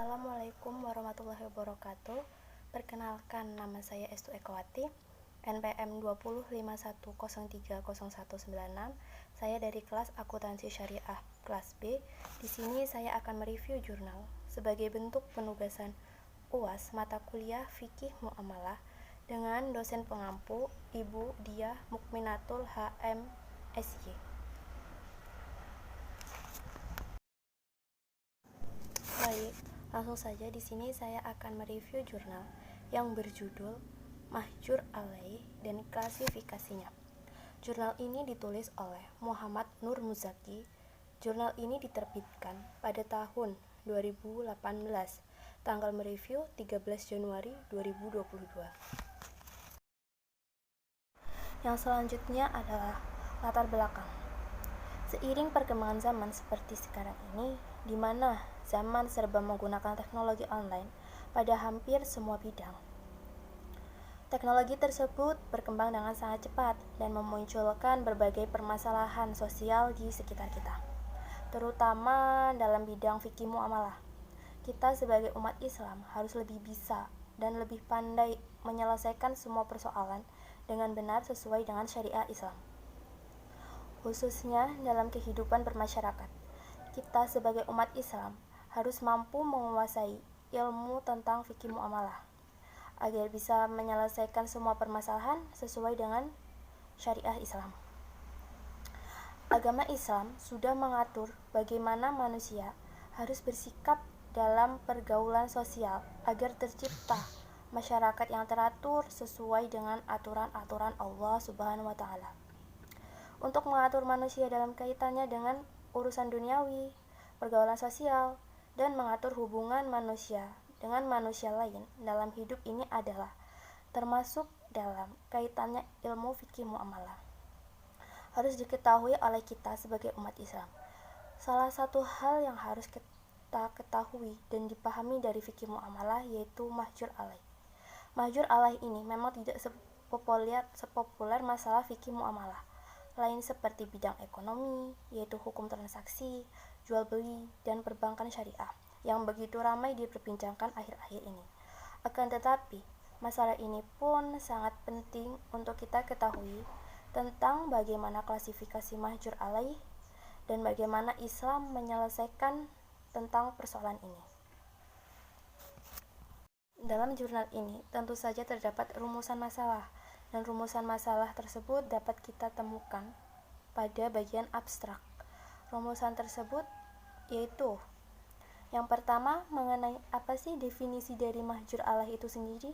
Assalamualaikum warahmatullahi wabarakatuh. Perkenalkan, nama saya Estu Ekowati, NPM 2051030196. Saya dari kelas Akuntansi Syariah kelas B. Di sini saya akan mereview jurnal sebagai bentuk penugasan UAS mata kuliah Fikih Muamalah dengan dosen pengampu Ibu Diah Mukminatul HM SY. Baik, langsung saja di sini saya akan mereview jurnal yang berjudul Mahjur Alaih dan klasifikasinya. Jurnal ini ditulis oleh Muhammad Nur Muzaki. Jurnal ini diterbitkan pada tahun 2018. Tanggal mereview 13 Januari 2022. Yang selanjutnya adalah latar belakang. Seiring perkembangan zaman seperti sekarang ini, di mana zaman serba menggunakan teknologi online pada hampir semua bidang. Teknologi tersebut berkembang dengan sangat cepat dan memunculkan berbagai permasalahan sosial di sekitar kita, terutama dalam bidang fikih muamalah. Kita sebagai umat Islam harus lebih bisa dan lebih pandai menyelesaikan semua persoalan dengan benar sesuai dengan syariah Islam, khususnya dalam kehidupan bermasyarakat. Kita sebagai umat Islam harus mampu menguasai ilmu tentang fikih muamalah agar bisa menyelesaikan semua permasalahan sesuai dengan syariah Islam. Agama Islam sudah mengatur bagaimana manusia harus bersikap dalam pergaulan sosial agar tercipta masyarakat yang teratur sesuai dengan aturan-aturan Allah Subhanahu wa Ta'ala. Untuk mengatur manusia dalam kaitannya dengan urusan duniawi, pergaulan sosial, dan mengatur hubungan manusia dengan manusia lain dalam hidup ini adalah termasuk dalam kaitannya ilmu fikih muamalah. Harus diketahui oleh kita sebagai umat Islam. Salah satu hal yang harus kita ketahui dan dipahami dari fikih muamalah yaitu mahjur alaih. Mahjur alaih ini memang tidak sepopuler masalah fikih muamalah lain seperti bidang ekonomi, yaitu hukum transaksi, jual beli, dan perbankan syariah yang begitu ramai diperbincangkan akhir-akhir ini. Akan tetapi, masalah ini pun sangat penting untuk kita ketahui tentang bagaimana klasifikasi mahjur alaih dan bagaimana Islam menyelesaikan tentang persoalan ini. Dalam jurnal ini tentu saja terdapat rumusan masalah, dan rumusan masalah tersebut dapat kita temukan pada bagian abstrak. Rumusan tersebut yaitu yang pertama mengenai apa sih definisi dari mahjur alaih itu sendiri.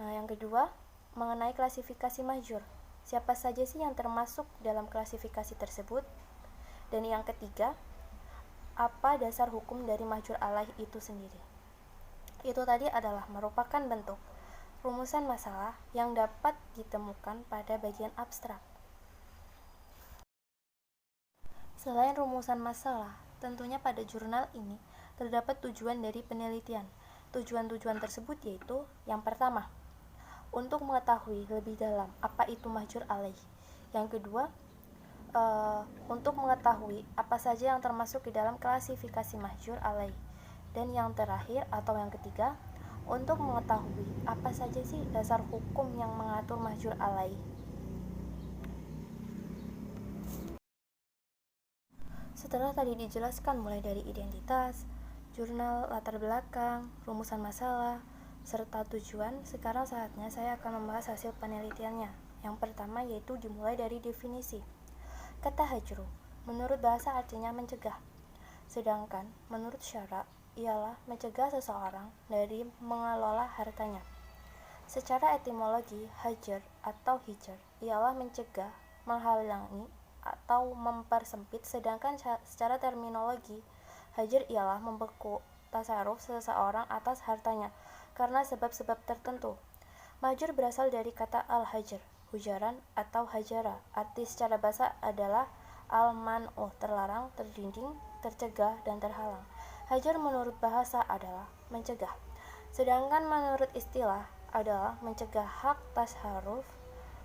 Yang kedua mengenai klasifikasi mahjur, siapa saja sih yang termasuk dalam klasifikasi tersebut. Dan yang ketiga, apa dasar hukum dari mahjur alaih itu sendiri. Itu tadi adalah merupakan bentuk rumusan masalah yang dapat ditemukan pada bagian abstrak. Selain rumusan masalah, tentunya pada jurnal ini terdapat tujuan dari penelitian. Tujuan-tujuan tersebut yaitu yang pertama, untuk mengetahui lebih dalam apa itu mahjur alaih. Yang kedua, untuk mengetahui apa saja yang termasuk di dalam klasifikasi mahjur alaih. Dan yang terakhir atau yang ketiga, untuk mengetahui apa saja sih dasar hukum yang mengatur mahjur alaih. Setelah tadi dijelaskan mulai dari identitas, jurnal, latar belakang, rumusan masalah, serta tujuan, sekarang saatnya saya akan membahas hasil penelitiannya. Yang pertama yaitu dimulai dari definisi. Kata hajru, menurut bahasa artinya mencegah. Sedangkan menurut syara, ialah mencegah seseorang dari mengelola hartanya. Secara etimologi, hajar atau hijar ialah mencegah, menghalangi, atau mempersempit, sedangkan secara terminologi, hajar ialah membeku tasarruf seseorang atas hartanya karena sebab-sebab tertentu. Mahjur berasal dari kata al-hajar, hujaran atau hajara. Arti secara bahasa adalah al-man'u, terlarang, terdinding, tercegah, dan terhalang. Hajar menurut bahasa adalah mencegah, sedangkan menurut istilah adalah mencegah hak tasarruf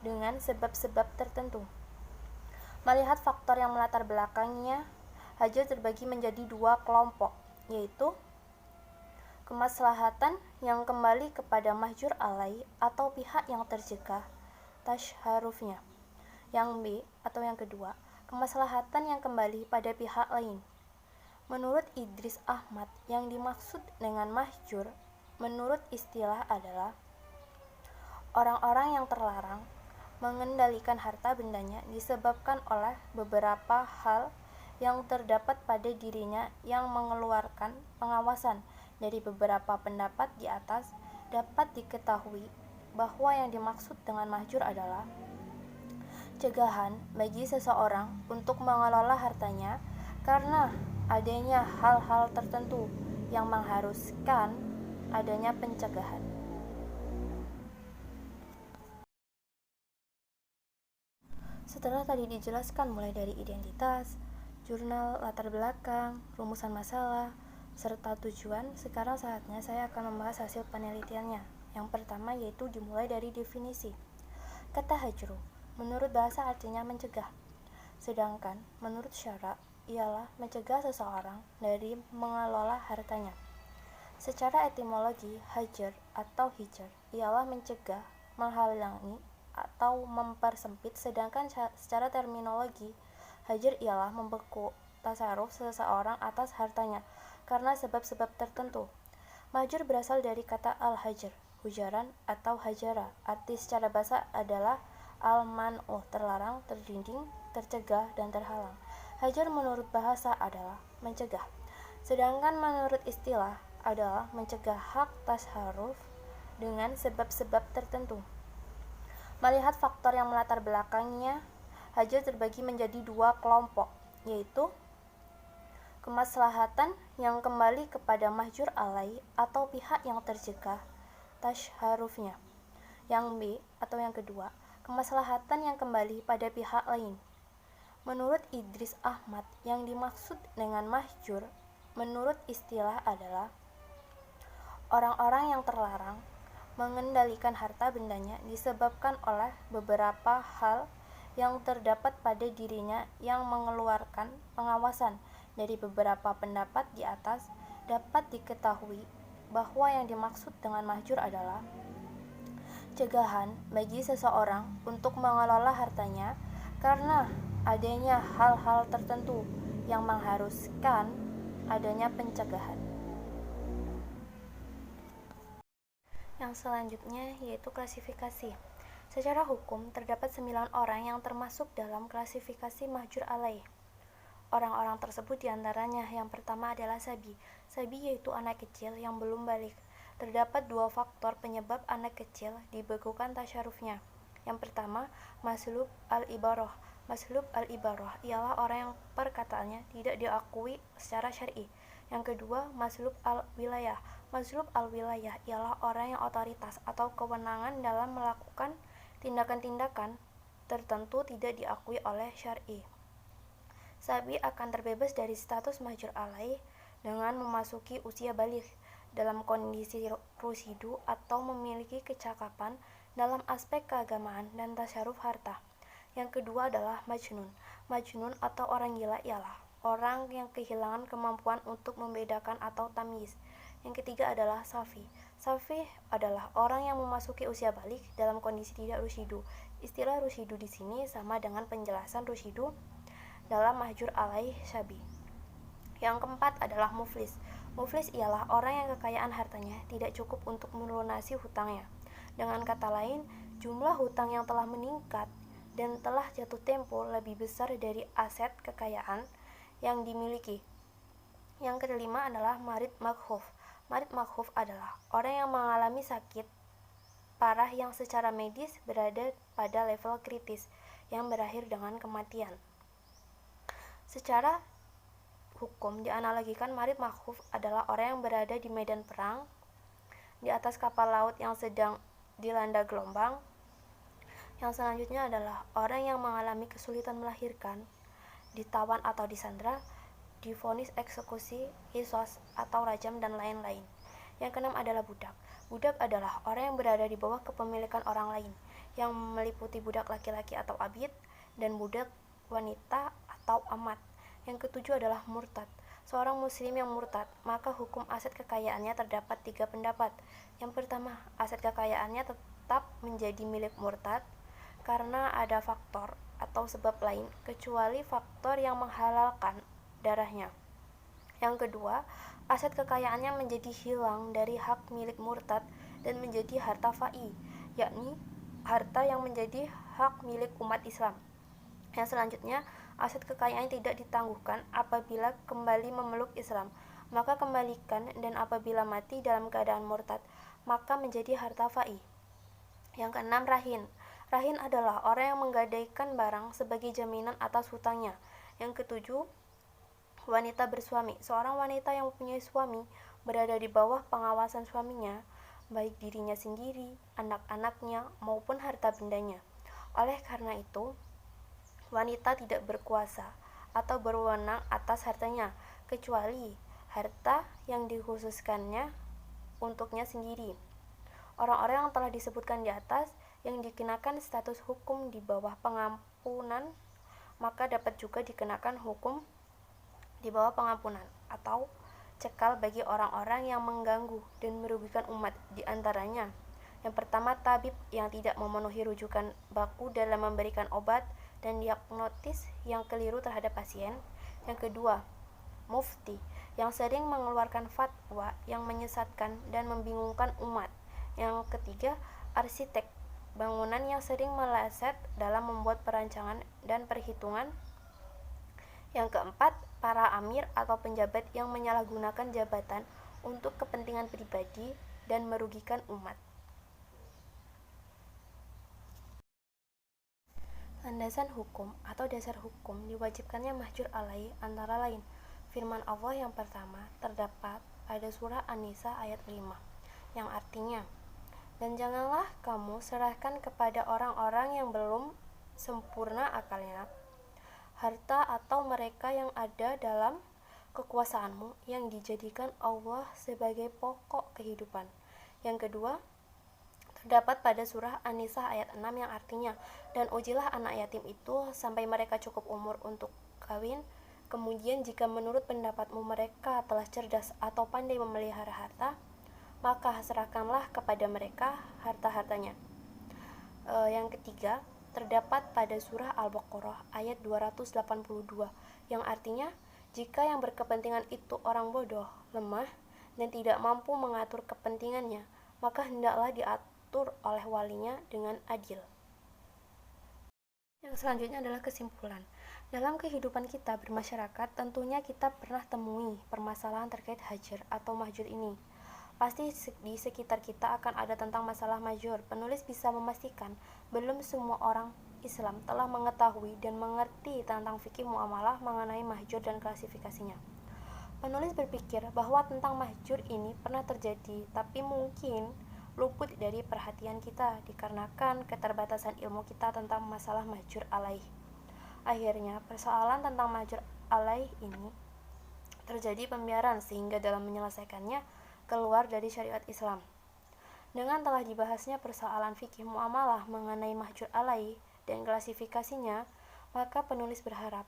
dengan sebab-sebab tertentu. Melihat faktor yang melatar belakangnya, hajar terbagi menjadi dua kelompok, yaitu Kemaslahatan yang kembali kepada mahjur alai atau pihak yang tercegah tasharufnya. Yang B atau yang kedua, kemaslahatan yang kembali pada pihak lain. Menurut Idris Ahmad, yang dimaksud dengan mahjur menurut istilah adalah orang-orang yang terlarang mengendalikan harta bendanya disebabkan oleh beberapa hal yang terdapat pada dirinya yang mengeluarkan pengawasan. Dari beberapa pendapat di atas dapat diketahui bahwa yang dimaksud dengan mahjur adalah cegahan bagi seseorang untuk mengelola hartanya karena adanya hal-hal tertentu yang mengharuskan adanya pencegahan. Setelah tadi dijelaskan mulai dari identitas, jurnal, latar belakang, rumusan masalah, serta tujuan, sekarang saatnya saya akan membahas hasil penelitiannya. Yang pertama yaitu dimulai dari definisi. Kata hajru, menurut bahasa artinya mencegah. Sedangkan menurut syara, ialah mencegah seseorang dari mengelola hartanya. Secara etimologi, hajar atau hijar ialah mencegah, menghalangi, atau mempersempit, sedangkan secara terminologi, hajar ialah membeku tasarruf seseorang atas hartanya karena sebab-sebab tertentu. Mahjur berasal dari kata al-hajar, hujaran atau hajara. Arti secara bahasa adalah al-man'u, terlarang, terdinding, tercegah, dan terhalang. Hajar menurut bahasa adalah mencegah. Sedangkan menurut istilah adalah mencegah hak tasarruf dengan sebab-sebab tertentu. Melihat faktor yang melatar belakangnya, hajar terbagi menjadi dua kelompok, yaitu kemaslahatan yang kembali kepada mahjur alai atau pihak yang tercegah tasharufnya. Yang B atau yang kedua, kemaslahatan yang kembali pada pihak lain. Menurut Idris Ahmad, yang dimaksud dengan mahjur menurut istilah adalah orang-orang yang terlarang mengendalikan harta bendanya disebabkan oleh beberapa hal yang terdapat pada dirinya yang mengeluarkan pengawasan. Dari beberapa pendapat di atas dapat diketahui bahwa yang dimaksud dengan mahjur adalah cegahan bagi seseorang untuk mengelola hartanya karena adanya hal-hal tertentu yang mengharuskan adanya pencegahan. Yang selanjutnya yaitu klasifikasi. Secara hukum terdapat 9 orang yang termasuk dalam klasifikasi mahjur alai. Orang-orang tersebut diantaranya yang pertama adalah sabi. Sabi yaitu anak kecil yang belum balik. Terdapat dua faktor penyebab anak kecil dibekukan tasyarufnya. Yang pertama, maslub al-ibarah. Maslub al-ibarah ialah orang yang perkataannya tidak diakui secara syar'i. Yang kedua, maslub al-wilayah. Maslub al-wilayah ialah orang yang otoritas atau kewenangan dalam melakukan tindakan-tindakan tertentu tidak diakui oleh syar'i. Sabi akan terbebas dari status mahjur alai dengan memasuki usia baligh dalam kondisi rusidu atau memiliki kecakapan dalam aspek keagamaan dan tasyaruf harta. Yang kedua adalah majnun. Majnun atau orang gila ialah orang yang kehilangan kemampuan untuk membedakan atau tamyiz. Yang ketiga adalah safi. Safi adalah orang yang memasuki usia baligh dalam kondisi tidak rusidu. Istilah rusidu di sini sama dengan penjelasan rusidu dalam mahjur alai syabi. Yang keempat adalah muflis. Muflis ialah orang yang kekayaan hartanya tidak cukup untuk melunasi hutangnya. Dengan kata lain, jumlah hutang yang telah meningkat dan telah jatuh tempo lebih besar dari aset kekayaan yang dimiliki. Yang kelima adalah marid makhuf. Marid makhuf adalah orang yang mengalami sakit parah yang secara medis berada pada level kritis yang berakhir dengan kematian. Secara hukum dianalogikan marid makhuf adalah orang yang berada di medan perang, di atas kapal laut yang sedang dilanda gelombang. Yang selanjutnya adalah orang yang mengalami kesulitan melahirkan, ditawan atau disandra, divonis eksekusi, qisas atau rajam dan lain-lain. Yang keenam adalah budak. Budak adalah orang yang berada di bawah kepemilikan orang lain, yang meliputi budak laki-laki atau abid dan budak wanita atau amat. Yang ketujuh adalah murtad. seorang muslim yang murtad, maka hukum aset kekayaannya terdapat 3 pendapat. Yang pertama, aset kekayaannya tetap menjadi milik murtad karena ada faktor atau sebab lain kecuali faktor yang menghalalkan darahnya. Yang kedua, aset kekayaannya menjadi hilang dari hak milik murtad dan menjadi harta fai, yakni harta yang menjadi hak milik umat Islam. Yang selanjutnya, aset kekayaan tidak ditangguhkan apabila kembali memeluk Islam, maka kembalikan, dan apabila mati dalam keadaan murtad, maka menjadi harta fai. Yang keenam, rahin. Rahin adalah orang yang menggadaikan barang sebagai jaminan atas hutangnya. Yang ketujuh, wanita bersuami. Seorang wanita yang mempunyai suami berada di bawah pengawasan suaminya, baik dirinya sendiri, anak-anaknya, maupun harta bendanya. Oleh karena itu, wanita tidak berkuasa atau berwenang atas hartanya, kecuali harta yang dikhususkannya untuknya sendiri. Orang-orang yang telah disebutkan di atas yang dikenakan status hukum di bawah pengampunan, maka dapat juga dikenakan hukum di bawah pengampunan atau cekal bagi orang-orang yang mengganggu dan merugikan umat. Di antaranya, yang pertama, tabib yang tidak memenuhi rujukan baku dalam memberikan obat dan diagnosis yang keliru terhadap pasien. Yang kedua, mufti yang sering mengeluarkan fatwa yang menyesatkan dan membingungkan umat. Yang ketiga, arsitek bangunan yang sering meleset dalam membuat perancangan dan perhitungan. Yang keempat, para amir atau penjabat yang menyalahgunakan jabatan untuk kepentingan pribadi dan merugikan umat. Landasan hukum atau dasar hukum diwajibkannya mahjur alaih antara lain firman Allah yang pertama terdapat pada surah An-Nisa ayat 5, yang artinya, dan janganlah kamu serahkan kepada orang-orang yang belum sempurna akalnya harta atau mereka yang ada dalam kekuasaanmu yang dijadikan Allah sebagai pokok kehidupan. Yang kedua, terdapat pada surah An-Nisa ayat 6 yang artinya, dan ujilah anak yatim itu sampai mereka cukup umur untuk kawin. Kemudian jika menurut pendapatmu mereka telah cerdas atau pandai memelihara harta, maka serahkanlah kepada mereka harta-hartanya. Yang ketiga, terdapat pada surah Al-Baqarah ayat 282 yang artinya, jika yang berkepentingan itu orang bodoh, lemah, dan tidak mampu mengatur kepentingannya, maka hendaklah diatur oleh walinya dengan adil. Yang selanjutnya adalah kesimpulan. Dalam kehidupan kita bermasyarakat, tentunya kita pernah temui permasalahan terkait hajar atau mahjur ini. Pasti di sekitar kita akan ada tentang masalah mahjur. Penulis bisa memastikan belum semua orang Islam telah mengetahui dan mengerti tentang fikih muamalah mengenai mahjur dan klasifikasinya. Penulis berpikir bahwa tentang mahjur ini pernah terjadi, tapi mungkin luput dari perhatian kita dikarenakan keterbatasan ilmu kita tentang masalah mahjur alaih. Akhirnya, persoalan tentang mahjur alaih ini terjadi pembiaran sehingga dalam menyelesaikannya keluar dari syariat Islam. Dengan telah dibahasnya persoalan fikih muamalah mengenai mahjur alaih dan klasifikasinya, maka penulis berharap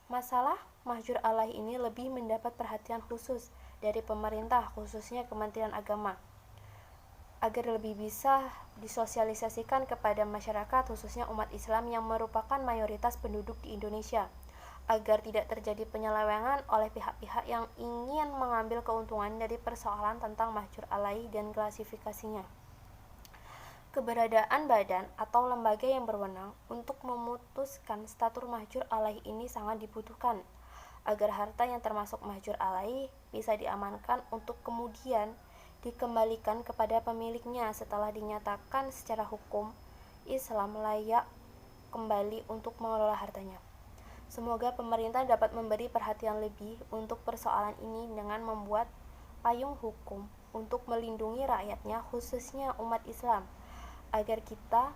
masalah mahjur alaih ini lebih mendapat perhatian khusus dari pemerintah, khususnya Kementerian Agama, agar lebih bisa disosialisasikan kepada masyarakat, khususnya umat Islam yang merupakan mayoritas penduduk di Indonesia, agar tidak terjadi penyelewengan oleh pihak-pihak yang ingin mengambil keuntungan dari persoalan tentang mahjur alaih dan klasifikasinya. Keberadaan badan atau lembaga yang berwenang untuk memutuskan status mahjur alaih ini sangat dibutuhkan, agar harta yang termasuk mahjur alaih bisa diamankan untuk kemudian dikembalikan kepada pemiliknya setelah dinyatakan secara hukum Islam layak kembali untuk mengelola hartanya. Semoga pemerintah dapat memberi perhatian lebih untuk persoalan ini dengan membuat payung hukum untuk melindungi rakyatnya, khususnya umat Islam, agar kita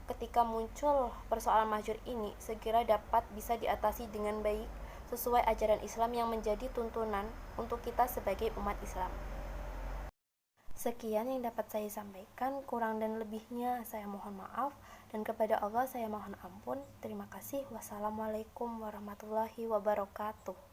ketika muncul persoalan mahjur ini segera dapat bisa diatasi dengan baik sesuai ajaran Islam yang menjadi tuntunan untuk kita sebagai umat Islam. Sekian yang dapat saya sampaikan, kurang dan lebihnya saya mohon maaf, dan kepada Allah saya mohon ampun. Terima kasih. Wassalamualaikum warahmatullahi wabarakatuh.